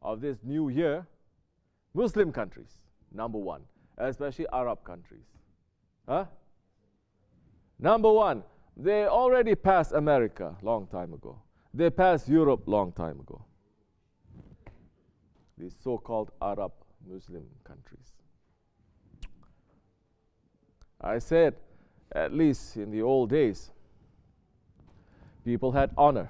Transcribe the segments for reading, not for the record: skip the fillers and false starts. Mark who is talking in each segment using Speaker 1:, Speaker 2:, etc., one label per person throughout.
Speaker 1: of this new year, Muslim countries, number one, especially Arab countries. Huh? Number one, they already passed America long time ago. They passed Europe long time ago. These so-called Arab Muslim countries. I said, at least in the old days, people had honor.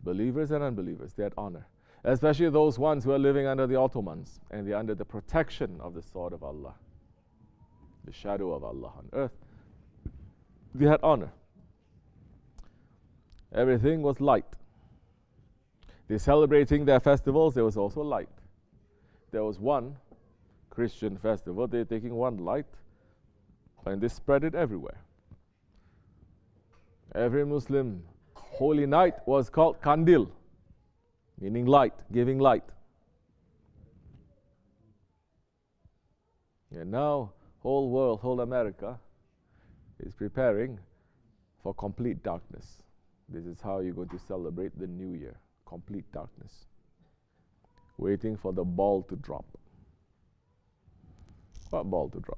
Speaker 1: Believers and unbelievers, they had honor. Especially those ones who are living under the Ottomans and they're under the protection of the sword of Allah, the shadow of Allah on earth. They had honor. Everything was light. They're celebrating their festivals, there was also light. There was one Christian festival, they're taking one light and they spread it everywhere. Every Muslim holy night was called Kandil, meaning light, giving light. And now, whole world, whole America is preparing for complete darkness. This is how you're going to celebrate the new year, complete darkness. Waiting for the ball to drop. What ball to drop?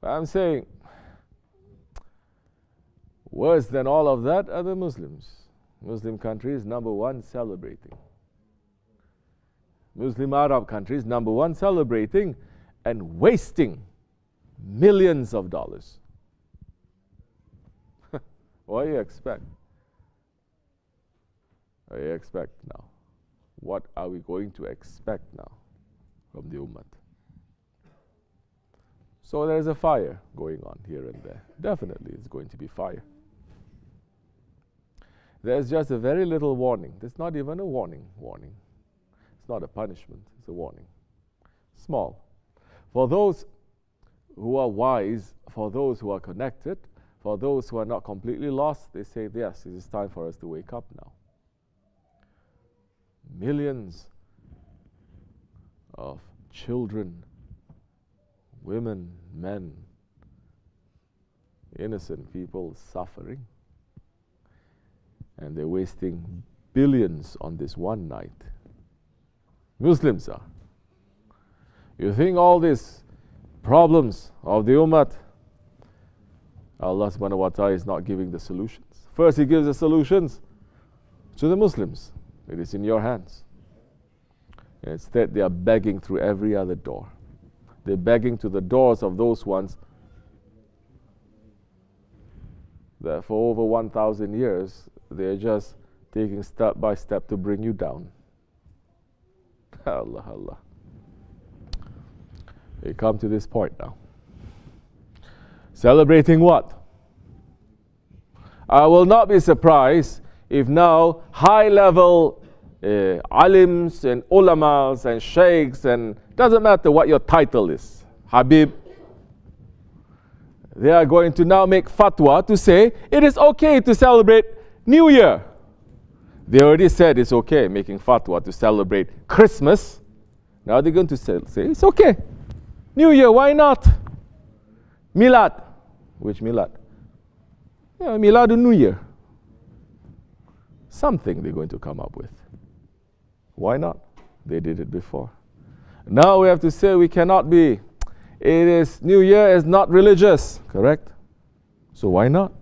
Speaker 1: I'm saying, worse than all of that are the Muslims. Muslim countries, number one, celebrating. Muslim Arab countries, number one, celebrating and wasting millions of dollars. What do you expect? What do you expect now? What are we going to expect now from the Ummah? So there's a fire going on here and there. Definitely it's going to be fire. There's just a very little warning. There's not even a warning. It's not a punishment, it's a warning. Small. For those who are wise, for those who are connected, for those who are not completely lost, they say, yes, it is time for us to wake up now. Millions of children, women, men, innocent people suffering. And they're wasting billions on this one night. Muslims are. You think all these problems of the Ummah, Allah subhanahu wa ta'ala is not giving the solutions. First He gives the solutions to the Muslims. It is in your hands. And instead they are begging through every other door. They're begging to the doors of those ones that for over 1,000 years they're just taking step by step to bring you down. Allah, Allah. They come to this point now. Celebrating what? I will not be surprised if now high-level alims and ulamas and sheikhs, and doesn't matter what your title is, Habib, they are going to now make fatwa to say it is okay to celebrate New Year. They already said it's okay making fatwa to celebrate Christmas. Now they're going to say it's okay. New Year, why not? Milad. Which Milad? Yeah, Milad and New Year. Something they're going to come up with. Why not? They did it before. Now we have to say we cannot be. It is, New Year is not religious, correct? So why not?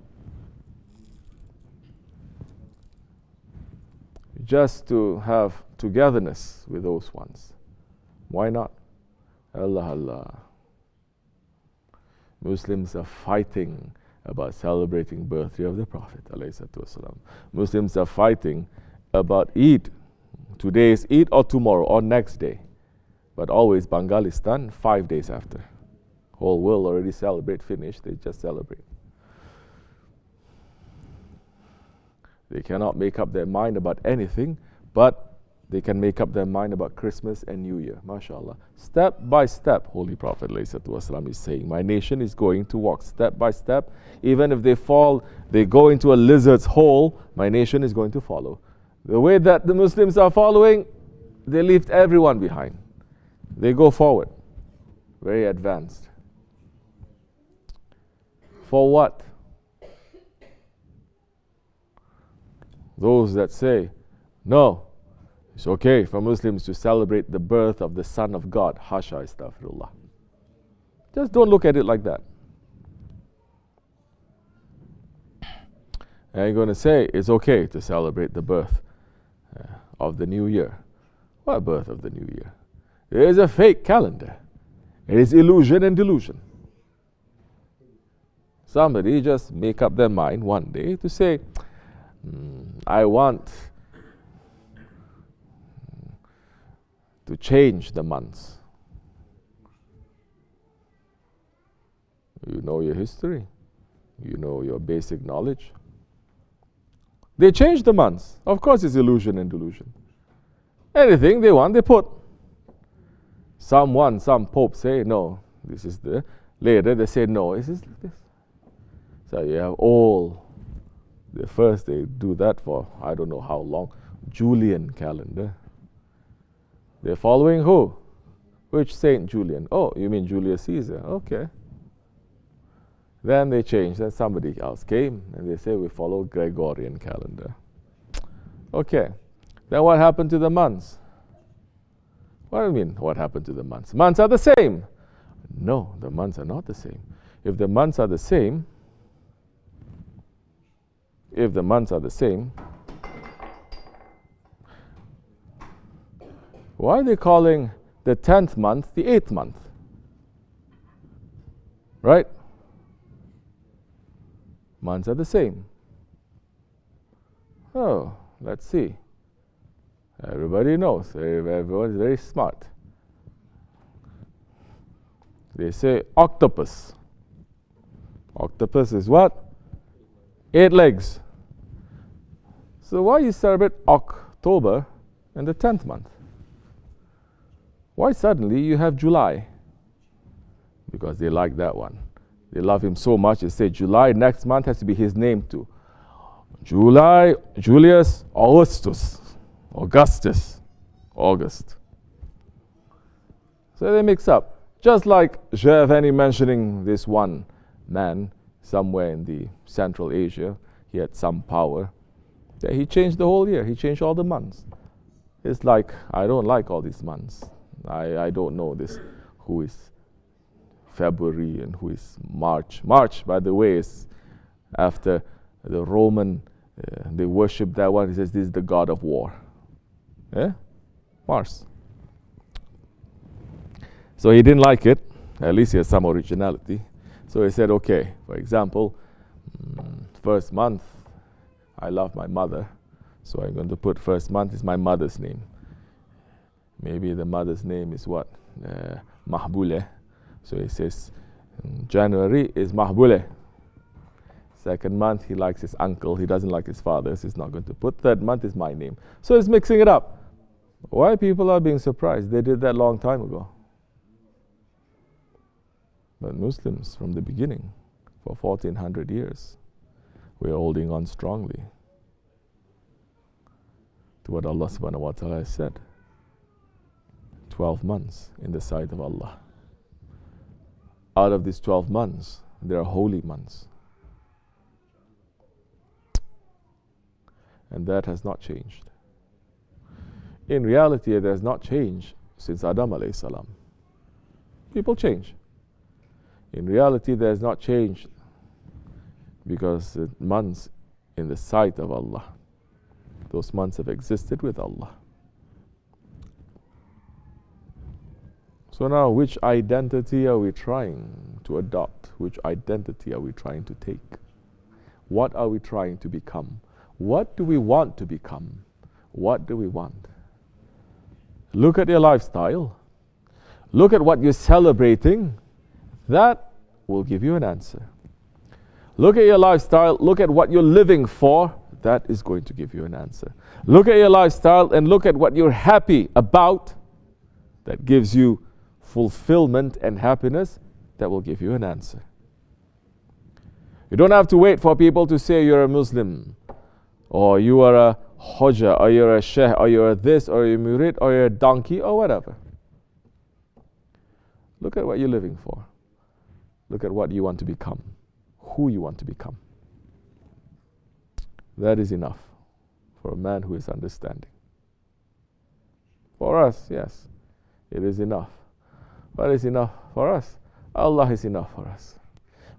Speaker 1: Just to have togetherness with those ones. Why not? Allah, Allah. Muslims are fighting about celebrating birthday of the Prophet ﷺ. Muslims are fighting about Eid. Today is Eid or tomorrow or next day. But always Bangalistan 5 days after. Whole world already celebrate, finished, they just celebrate. They cannot make up their mind about anything, but they can make up their mind about Christmas and New Year. MashaAllah. Step by step, Holy Prophet ﷺ is saying, my nation is going to walk step by step. Even if they fall, they go into a lizard's hole, my nation is going to follow. The way that the Muslims are following, they leave everyone behind. They go forward, very advanced. For what? Those that say, no, It's okay for Muslims to celebrate the birth of the Son of God. Hasha, astaghfirullah. Just don't look at it like that. And you're going to say it's okay to celebrate the birth of the new year. What birth of the new year? It is a fake calendar. It is illusion and delusion. Somebody just make up their mind one day to say, I want to change the months. You know your history. You know your basic knowledge. They change the months. Of course it's illusion and delusion. Anything they want, they put. Some pope say, no, this is the... Later they say, no, this is this. So you have all... The first they do that for, I don't know how long, Julian calendar. They're following who? Which Saint Julian? Oh, you mean Julius Caesar? Okay. Then they changed, then somebody else came, and they say we follow Gregorian calendar. Okay. Then what happened to the months? What do you mean, what happened to the months? Months are the same. No, the months are not the same. If the months are the same, why are they calling the 10th month the 8th month? Right? Months are the same. Oh, let's see. Everybody knows. Everyone is very smart. They say octopus. Octopus is what? 8 legs. So why you celebrate October in the 10th month? Why suddenly you have July? Because they like that one. They love him so much, they say July next month has to be his name too. July, Julius, Augustus. August. So they mix up. Just like Giovanni mentioning this one man somewhere in the Central Asia, he had some power. Yeah, he changed the whole year. He changed all the months. It's like, I don't like all these months. I don't know this. Who is February and who is March? March, by the way, is after the Roman, they worship that one. He says this is the god of war. Yeah? Mars. So he didn't like it. At least he has some originality. So he said, okay, for example, first month, I love my mother. So I'm going to put first month is my mother's name. Maybe the mother's name is what? Mahbule. So he says, January is Mahbule. Second month, he likes his uncle. He doesn't like his father, so he's not going to put. Third month is my name. So he's mixing it up. Why people are being surprised? They did that long time ago. But Muslims, from the beginning, for 1400 years, we are holding on strongly to what Allah subhanahu wa ta'ala has said. 12 months in the sight of Allah. Out of these 12 months, there are holy months. And that has not changed. In reality, it has not changed since Adam alayhi salam. People change. In reality, there has not changed because the months in the sight of Allah, those months have existed with Allah. So now, which identity are we trying to adopt? Which identity are we trying to take? What are we trying to become? What do we want to become? What do we want? Look at your lifestyle. Look at what you're celebrating. That will give you an answer. Look at your lifestyle. Look at what you're living for. That is going to give you an answer. Look at your lifestyle and look at what you're happy about. That gives you fulfillment and happiness. That will give you an answer. You don't have to wait for people to say you're a Muslim, or you are a Hoja, or you're a Sheikh, or you're this, or you're a Murid, or you're a donkey, or whatever. Look at what you're living for. Look at what you want to become, who you want to become. That is enough for a man who is understanding. For us, yes, it is enough. What is enough for us? Allah is enough for us.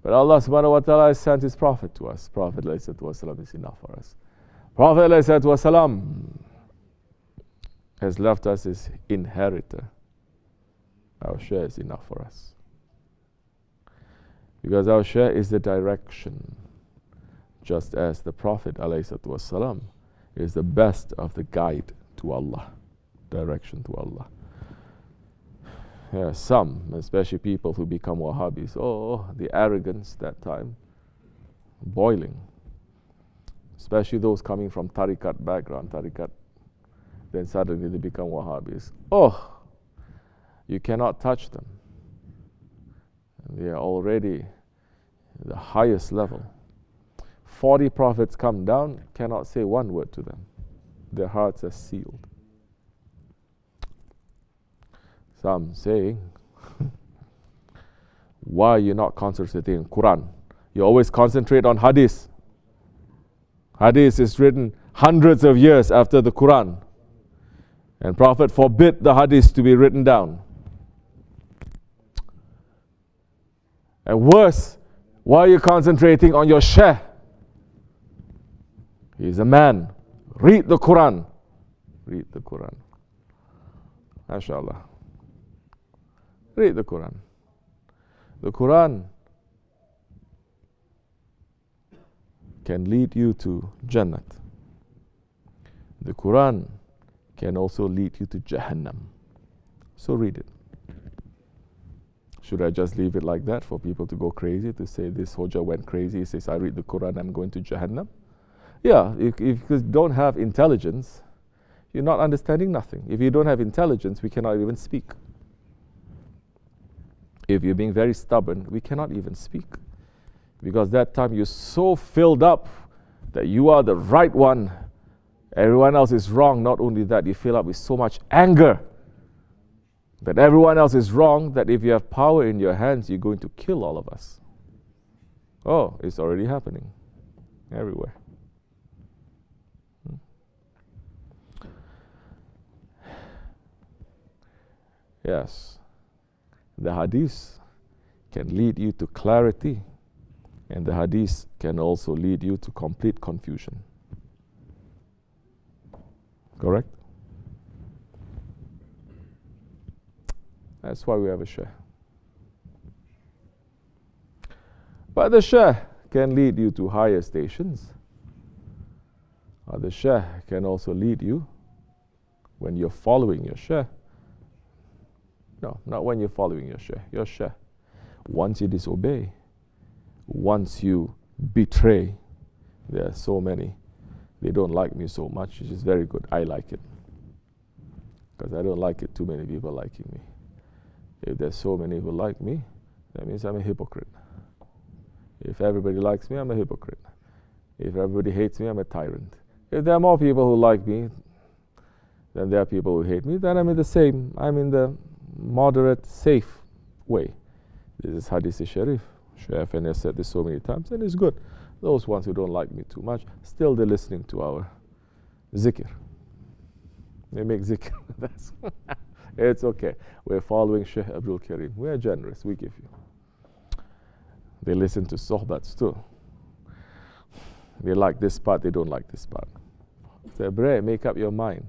Speaker 1: But Allah subhanahu wa ta'ala has sent His Prophet to us. Prophet ﷺ is enough for us. Prophet ﷺ has left us His inheritor. Our share is enough for us. Because our share is the direction. Just as the Prophet ﷺ is the best of the guide to Allah. Direction to Allah. Yeah, some, especially people who become Wahhabis, the arrogance that time, boiling. Especially those coming from tariqat background, then suddenly they become Wahhabis. You cannot touch them. They are already the highest level. 40 prophets come down, cannot say one word to them. Their hearts are sealed. Some saying, why are you not concentrating on Quran? You always concentrate on Hadith. Hadith is written hundreds of years after the Quran. And Prophet forbid the Hadith to be written down. And worse, why are you concentrating on your Shaykh? He's a man. Read the Quran. Read the Quran. MashaAllah. Read the Quran. The Quran can lead you to Jannat. The Quran can also lead you to Jahannam. So read it. Should I just leave it like that for people to go crazy, to say this Hoja went crazy, he says I read the Quran, I'm going to Jahannam? Yeah, if you don't have intelligence, you're not understanding nothing. If you don't have intelligence, we cannot even speak. If you're being very stubborn, we cannot even speak. Because that time you're so filled up that you are the right one. Everyone else is wrong. Not only that, you fill up with so much anger that everyone else is wrong, that if you have power in your hands, you're going to kill all of us. It's already happening everywhere. Yes. The hadith can lead you to clarity, and the hadith can also lead you to complete confusion. Correct? That's why we have a Shaykh. But the Shaykh can lead you to higher stations. Or the Shaykh can also lead you when you're following your Shaykh. No, not when you're following your Shaykh. Your Shaykh. Once you disobey, once you betray, there are so many. They don't like me so much, which is very good. I like it. Because I don't like it too many people liking me. If there's so many who like me, that means I'm a hypocrite. If everybody likes me, I'm a hypocrite. If everybody hates me, I'm a tyrant. If there are more people who like me than there are people who hate me, then I'm in the moderate, safe way. This is Hadith Sharif. Shaykh Effendi has said this so many times, and it's good. Those ones who don't like me too much, still they're listening to our zikr. They make zikr. It's okay. We're following Shaykh Abdul Karim. We are generous. We give you. They listen to sohbats too. They like this part, they don't like this part. Say, Bre, make up your mind.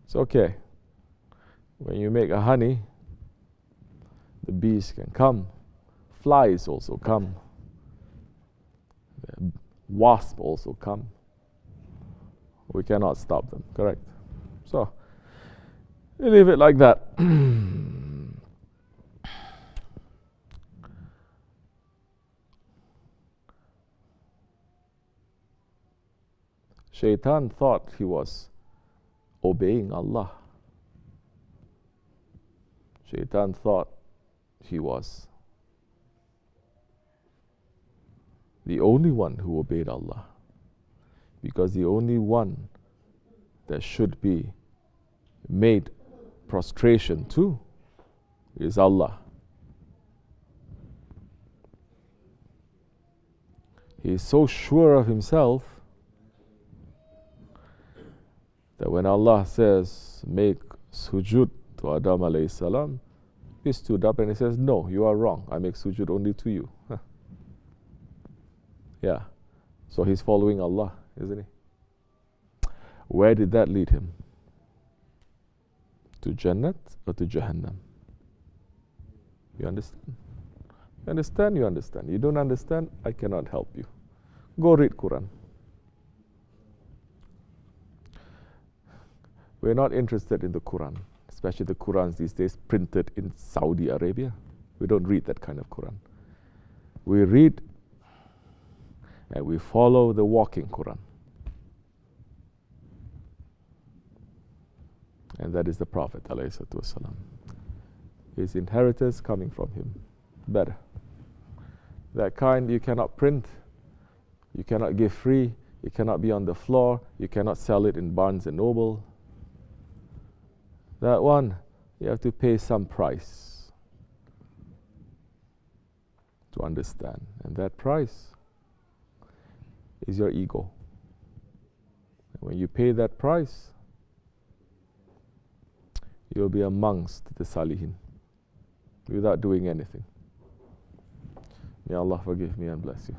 Speaker 1: It's okay. When you make a honey, the bees can come. Flies also come. The wasp also come. We cannot stop them, correct? So, we leave it like that. Shaitan thought he was obeying Allah. Shaitan thought he was the only one who obeyed Allah, because the only one that should be made prostration to is Allah. He is so sure of himself that when Allah says, make sujud to Adam alayhi salam, he stood up and he says, no, you are wrong. I make sujud only to you. Yeah. So he's following Allah, isn't he? Where did that lead him? To Jannat or to Jahannam? You understand? You understand? You understand. You don't understand? I cannot help you. Go read Quran. We're not interested in the Quran, especially the Qurans these days printed in Saudi Arabia. We don't read that kind of Quran. We read and we follow the walking Quran. And that is the Prophet ﷺ. His inheritors coming from him. Better. That kind you cannot print, you cannot give free, it cannot be on the floor, you cannot sell it in Barnes and Noble. That one, you have to pay some price to understand. And that price is your ego. And when you pay that price, you'll be amongst the Salihin without doing anything. May Allah forgive me and bless you.